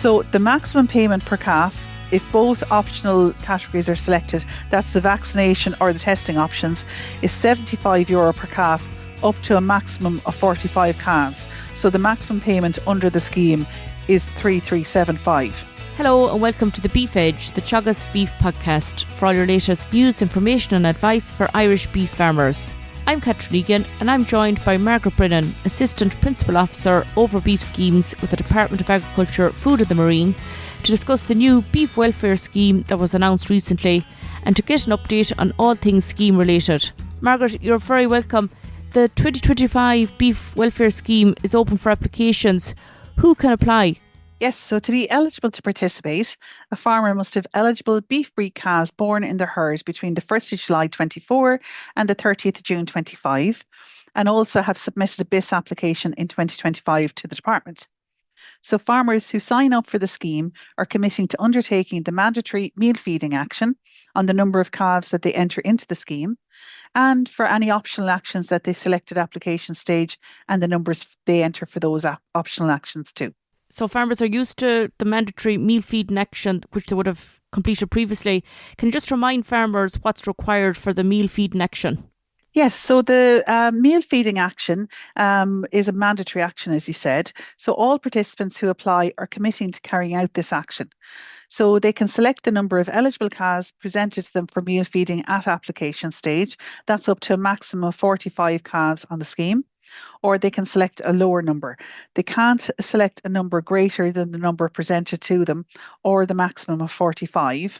So the maximum payment per calf, if both optional categories are selected, that's the vaccination or the testing options, is €75 per calf up to a maximum of 45 calves. So the maximum payment under the scheme is 3375. Hello and welcome to the Beef Edge, the Teagasc Beef Podcast, for all your latest news, information and advice for Irish beef farmers. I'm Catherine Egan and I'm joined by Margaret Brennan, Assistant Principal Officer over Beef Schemes with the Department of Agriculture, Food and the Marine, to discuss the new beef welfare scheme that was announced recently and to get an update on all things scheme related. Margaret, you're very welcome. The 2025 beef welfare scheme is open for applications. Who can apply? Yes, so to be eligible to participate, a farmer must have eligible beef breed calves born in their herd between the 1st of July 24 and the 30th of June 25, and also have submitted a BISS application in 2025 to the department. So farmers who sign up for the scheme are committing to undertaking the mandatory meal feeding action on the number of calves that they enter into the scheme, and for any optional actions that they select at application stage and the numbers they enter for those optional actions too. So farmers are used to the mandatory meal feeding action, which they would have completed previously. Can you just remind farmers what's required for the meal feeding action? Yes, so the meal feeding action is a mandatory action, as you said. So all participants who apply are committing to carrying out this action. So they can select the number of eligible calves presented to them for meal feeding at application stage. That's up to a maximum of 45 calves on the scheme. Or they can select a lower number. They can't select a number greater than the number presented to them or the maximum of 45.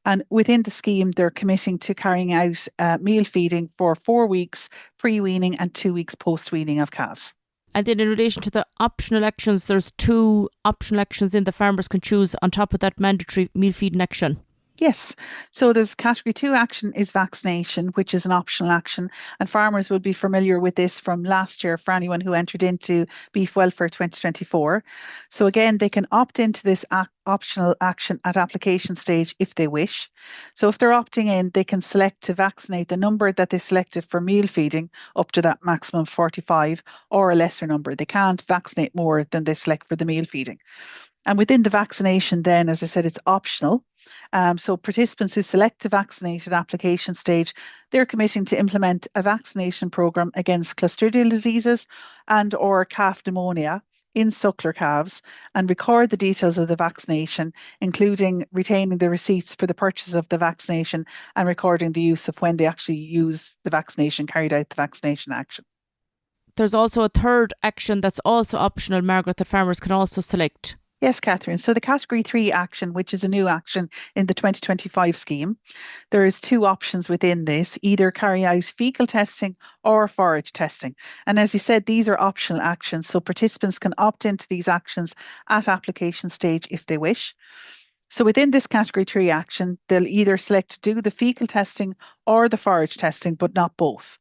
And within the scheme, they're committing to carrying out meal feeding for 4 weeks pre-weaning and 2 weeks post-weaning of calves. And then in relation to the optional actions, there's 2 optional actions in the farmers can choose on top of that mandatory meal feeding action. Yes, so there's category 2 action is vaccination, which is an optional action, and farmers will be familiar with this from last year for anyone who entered into Beef Welfare 2024. So again, they can opt into this optional action at application stage if they wish. So if they're opting in, they can select to vaccinate the number that they selected for meal feeding up to that maximum 45 or a lesser number. They can't vaccinate more than they select for the meal feeding. And within the vaccination then, as I said, it's optional. So participants who select to vaccinate at application stage, they're committing to implement a vaccination programme against clostridial diseases and or calf pneumonia in suckler calves and record the details of the vaccination, including retaining the receipts for the purchase of the vaccination and recording the use of when they actually use the vaccination, carried out the vaccination action. There's also a third action that's also optional, Margaret, that farmers can also select. Yes, Catherine. So the category 3 action, which is a new action in the 2025 scheme, there is 2 options within this, either carry out fecal testing or forage testing. And as you said, these are optional actions, so participants can opt into these actions at application stage if they wish. So within this category 3 action, they'll either select to do the fecal testing or the forage testing, but not both.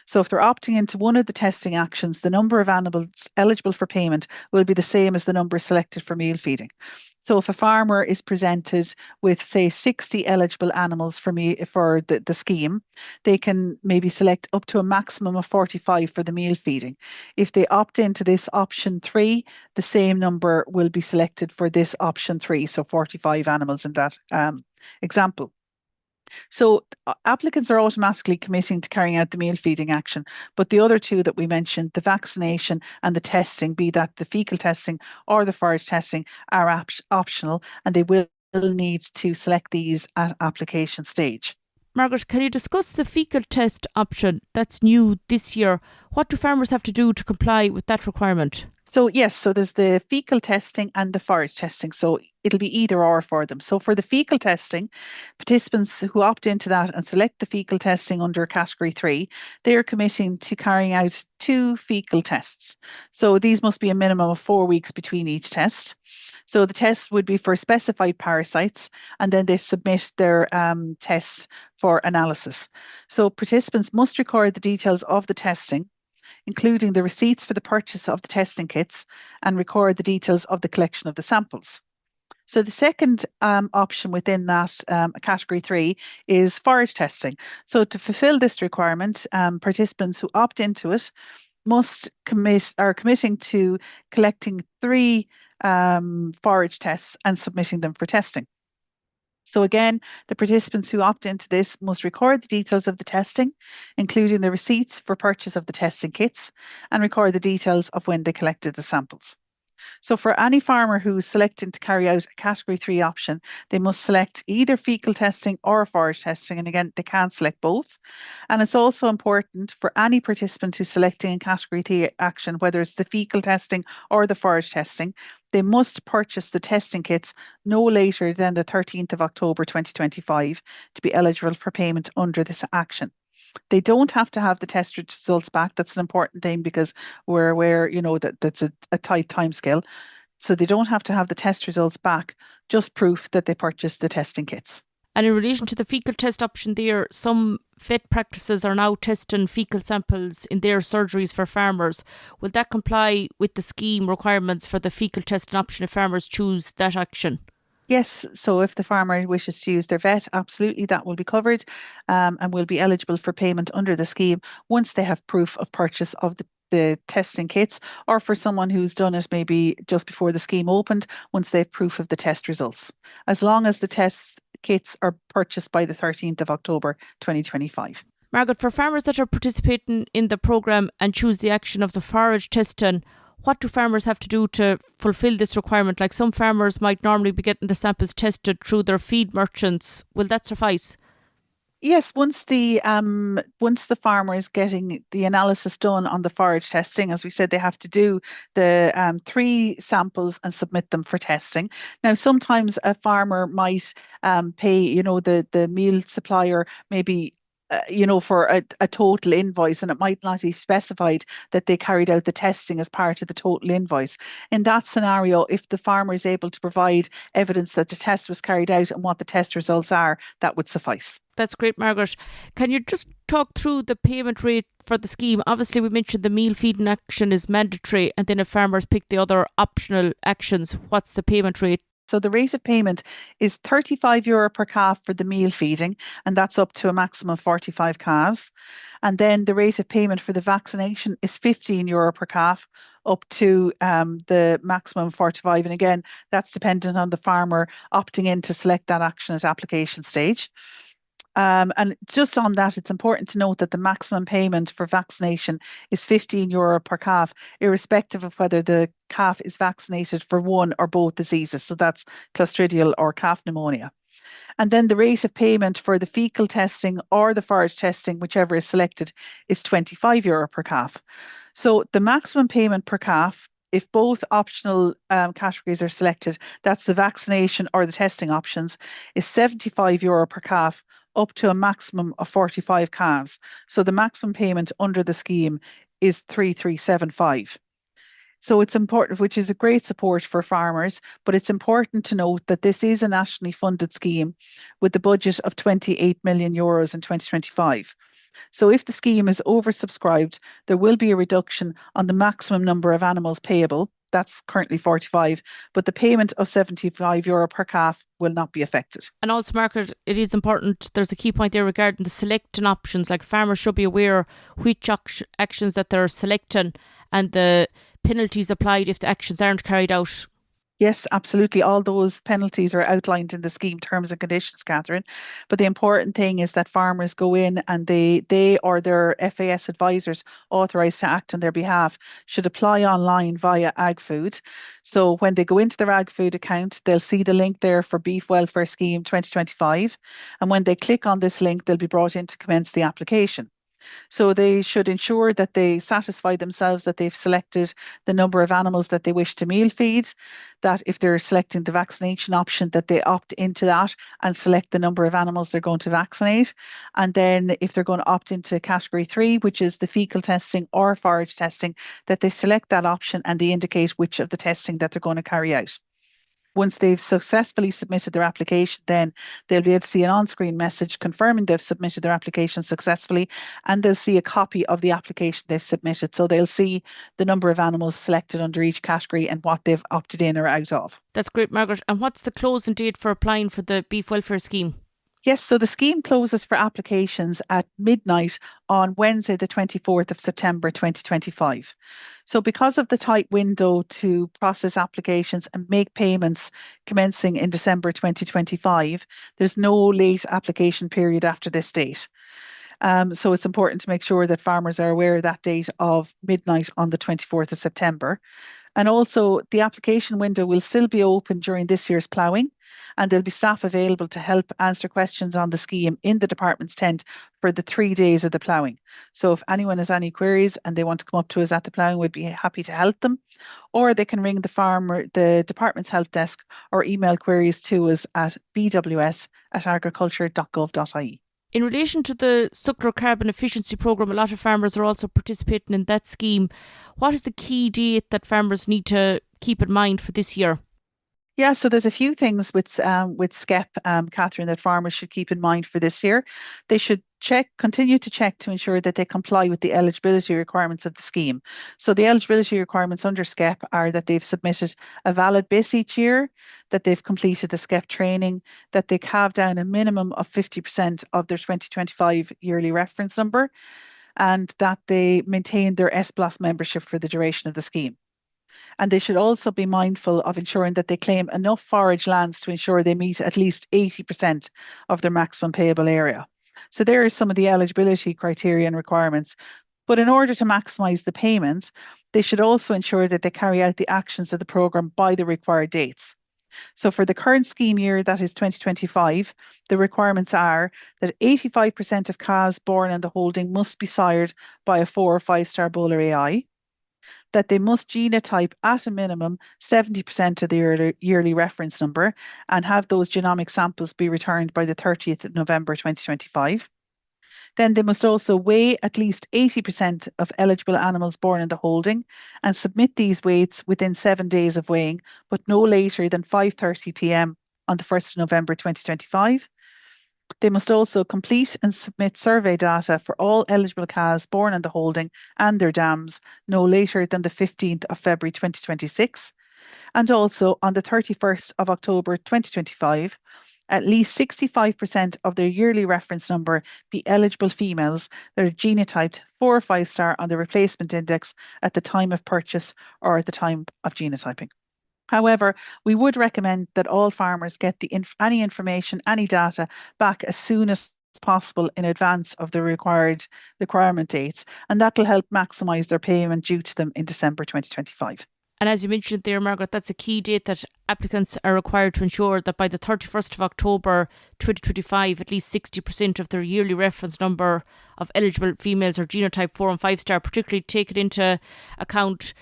So if they're opting into one of the testing actions, the number of animals eligible for payment will be the same as the number selected for meal feeding. So if a farmer is presented with, say, 60 eligible animals for the scheme, they can maybe select up to a maximum of 45 for the meal feeding. If they opt into this option 3, the same number will be selected for this option 3, so 45 animals in that example. So applicants are automatically committing to carrying out the meal feeding action, but the other 2 that we mentioned, the vaccination and the testing, be that the fecal testing or the forage testing, are optional, and they will need to select these at application stage. Margaret, can you discuss the fecal test option that's new this year? What do farmers have to do to comply with that requirement? So yes, so there's the fecal testing and the forage testing. So it'll be either or for them. So for the fecal testing, participants who opt into that and select the fecal testing under category 3, they're committing to carrying out 2 fecal tests. So these must be a minimum of 4 weeks between each test. So the test would be for specified parasites, and then they submit their tests for analysis. So participants must record the details of the testing, including the receipts for the purchase of the testing kits, and record the details of the collection of the samples. So the second option within that category 3 is forage testing. So to fulfill this requirement, participants who opt into it are committing to collecting 3 forage tests and submitting them for testing. So again, the participants who opt into this must record the details of the testing, including the receipts for purchase of the testing kits, and record the details of when they collected the samples. So for any farmer who's selecting to carry out a Category 3 option, they must select either fecal testing or forage testing. And again, they can't select both. And it's also important for any participant who's selecting a Category 3 action, whether it's the fecal testing or the forage testing, they must purchase the testing kits no later than the 13th of October 2025 to be eligible for payment under this action. They don't have to have the test results back. That's an important thing because we're aware, that that's a tight timescale. So they don't have to have the test results back, just proof that they purchased the testing kits. And in relation to the fecal test option there, some vet practices are now testing fecal samples in their surgeries for farmers. Will that comply with the scheme requirements for the fecal testing option if farmers choose that action? Yes, so if the farmer wishes to use their vet, absolutely that will be covered and will be eligible for payment under the scheme once they have proof of purchase of the testing kits, or for someone who's done it maybe just before the scheme opened, once they have proof of the test results, as long as the test kits are purchased by the 13th of October 2025. Margaret, for farmers that are participating in the programme and choose the action of the forage testing, what do farmers have to do to fulfil this requirement? Like some farmers might normally be getting the samples tested through their feed merchants. Will that suffice? Yes, once the farmer is getting the analysis done on the forage testing, as we said, they have to do the 3 samples and submit them for testing. Now, sometimes a farmer might pay, the meal supplier maybe for a total invoice, and it might not be specified that they carried out the testing as part of the total invoice. In that scenario, if the farmer is able to provide evidence that the test was carried out and what the test results are, that would suffice. That's great, Margaret. Can you just talk through the payment rate for the scheme? Obviously, we mentioned the meal feeding action is mandatory, and then if farmers pick the other optional actions, what's the payment rate? So the rate of payment is €35 per calf for the meal feeding, and that's up to a maximum of 45 calves. And then the rate of payment for the vaccination is €15 per calf, up to the maximum of 45. And again, that's dependent on the farmer opting in to select that action at application stage. And just on that, it's important to note that the maximum payment for vaccination is €15 per calf, irrespective of whether the calf is vaccinated for one or both diseases. So that's clostridial or calf pneumonia. And then the rate of payment for the fecal testing or the forage testing, whichever is selected, is €25 per calf. So the maximum payment per calf, if both optional categories are selected, that's the vaccination or the testing options, is €75 per calf, up to a maximum of 45 calves. So the maximum payment under the scheme is 3,375. So it's important, which is a great support for farmers, but it's important to note that this is a nationally funded scheme with the budget of €28 million in 2025. So if the scheme is oversubscribed, there will be a reduction on the maximum number of animals payable. That's currently 45, but the payment of €75 per calf will not be affected. And also, Margaret, it is important, there's a key point there regarding the selecting options. Like farmers should be aware which actions that they're selecting and the penalties applied if the actions aren't carried out. Yes, absolutely. All those penalties are outlined in the scheme terms and conditions, Catherine. But the important thing is that farmers go in and they or their FAS advisors authorised to act on their behalf should apply online via AgFood. So when they go into their AgFood account, they'll see the link there for Beef Welfare Scheme 2025. And when they click on this link, they'll be brought in to commence the application. So they should ensure that they satisfy themselves that they've selected the number of animals that they wish to meal feed, that if they're selecting the vaccination option, that they opt into that and select the number of animals they're going to vaccinate. And then if they're going to opt into category 3, which is the fecal testing or forage testing, that they select that option and they indicate which of the testing that they're going to carry out. Once they've successfully submitted their application, then they'll be able to see an on-screen message confirming they've submitted their application successfully, and they'll see a copy of the application they've submitted. So they'll see the number of animals selected under each category and what they've opted in or out of. That's great, Margaret. And what's the closing date for applying for the beef welfare scheme? Yes, so the scheme closes for applications at midnight on Wednesday, the 24th of September 2025. So because of the tight window to process applications and make payments commencing in December 2025, there's no late application period after this date. So it's important to make sure that farmers are aware of that date of midnight on the 24th of September. And also, the application window will still be open during this year's ploughing, and there'll be staff available to help answer questions on the scheme in the department's tent for the 3 days of the ploughing. So if anyone has any queries and they want to come up to us at the ploughing, we'd be happy to help them. Or they can ring the department's help desk, or email queries to us at bws@agriculture.gov.ie. In relation to the Suckler Carbon Efficiency Programme, a lot of farmers are also participating in that scheme. What is the key date that farmers need to keep in mind for this year? Yeah, so there's a few things with SCEP, Catherine, that farmers should keep in mind for this year. They should continue to check to ensure that they comply with the eligibility requirements of the scheme. So the eligibility requirements under SCEP are that they've submitted a valid BISS each year, that they've completed the SCEP training, that they calve down a minimum of 50% of their 2025 yearly reference number, and that they maintain their SBLOS membership for the duration of the scheme. And they should also be mindful of ensuring that they claim enough forage lands to ensure they meet at least 80% of their maximum payable area. So there are some of the eligibility criteria and requirements. But in order to maximise the payments, they should also ensure that they carry out the actions of the programme by the required dates. So for the current scheme year, that is 2025, the requirements are that 85% of calves born in the holding must be sired by a 4 or 5-star bowler AI, that they must genotype at a minimum 70% of the yearly reference number and have those genomic samples be returned by the 30th of November 2025. Then they must also weigh at least 80% of eligible animals born in the holding and submit these weights within 7 days of weighing, but no later than 5:30 p.m. on the 1st of November 2025. They must also complete and submit survey data for all eligible calves born in the holding and their dams no later than the 15th of February 2026. And also on the 31st of October 2025, at least 65% of their yearly reference number be eligible females that are genotyped 4 or 5-star on the replacement index at the time of purchase or at the time of genotyping. However, we would recommend that all farmers get any information, any data back as soon as possible in advance of the requirement dates, and that will help maximise their payment due to them in December 2025. And as you mentioned there, Margaret, that's a key date that applicants are required to ensure that by the 31st of October 2025, at least 60% of their yearly reference number of eligible females are genotype 4 and 5-star, particularly taken into account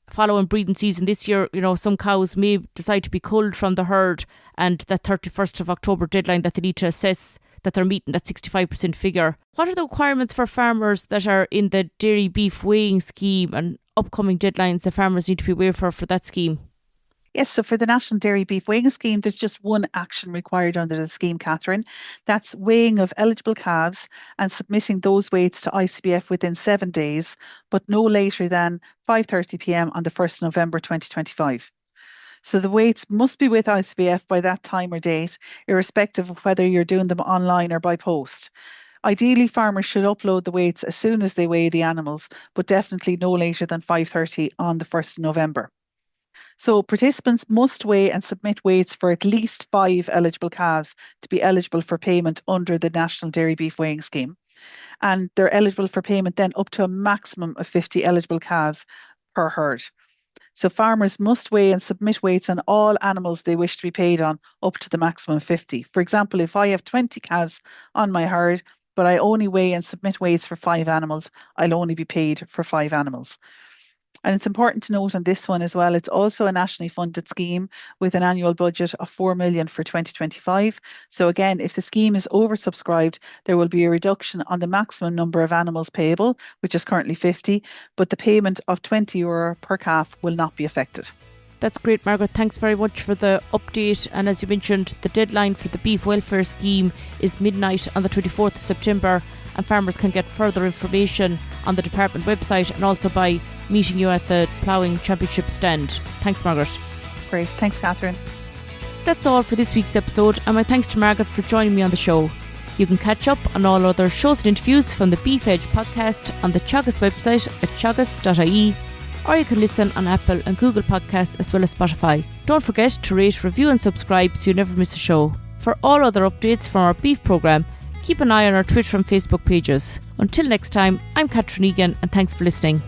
following breeding season this year. Some cows may decide to be culled from the herd, and that 31st of October deadline that they need to assess that they're meeting that 65% figure. What are the requirements for farmers that are in the dairy beef weighing scheme and upcoming deadlines that farmers need to be aware for that scheme? Yes, so for the National Dairy Beef Weighing Scheme, there's just one action required under the scheme, Catherine. That's weighing of eligible calves and submitting those weights to ICBF within 7 days, but no later than 5:30 p.m. on the 1st of November 2025. So the weights must be with ICBF by that time or date, irrespective of whether you're doing them online or by post. Ideally, farmers should upload the weights as soon as they weigh the animals, but definitely no later than 5:30 on the 1st of November. So participants must weigh and submit weights for at least 5 eligible calves to be eligible for payment under the National Dairy Beef Weighing Scheme. And they're eligible for payment then up to a maximum of 50 eligible calves per herd. So farmers must weigh and submit weights on all animals they wish to be paid on up to the maximum of 50. For example, if I have 20 calves on my herd, but I only weigh and submit weights for 5 animals, I'll only be paid for 5 animals. And it's important to note on this one as well, it's also a nationally funded scheme with an annual budget of 4 million for 2025. So again, if the scheme is oversubscribed, there will be a reduction on the maximum number of animals payable, which is currently 50, but the payment of €20 per calf will not be affected. That's great, Margaret. Thanks very much for the update. And as you mentioned, the deadline for the beef welfare scheme is midnight on the 24th of September, and farmers can get further information on the department website and also by meeting you at the Ploughing Championship stand. Thanks, Margaret. Great. Thanks, Catherine. That's all for this week's episode, and my thanks to Margaret for joining me on the show. You can catch up on all other shows and interviews from the Beef Edge podcast on the Teagasc website at teagasc.ie. or you can listen on Apple and Google Podcasts as well as Spotify. Don't forget to rate, review and subscribe so you never miss a show. For all other updates from our beef programme, keep an eye on our Twitter and Facebook pages. Until next time, I'm Catherine Egan and thanks for listening.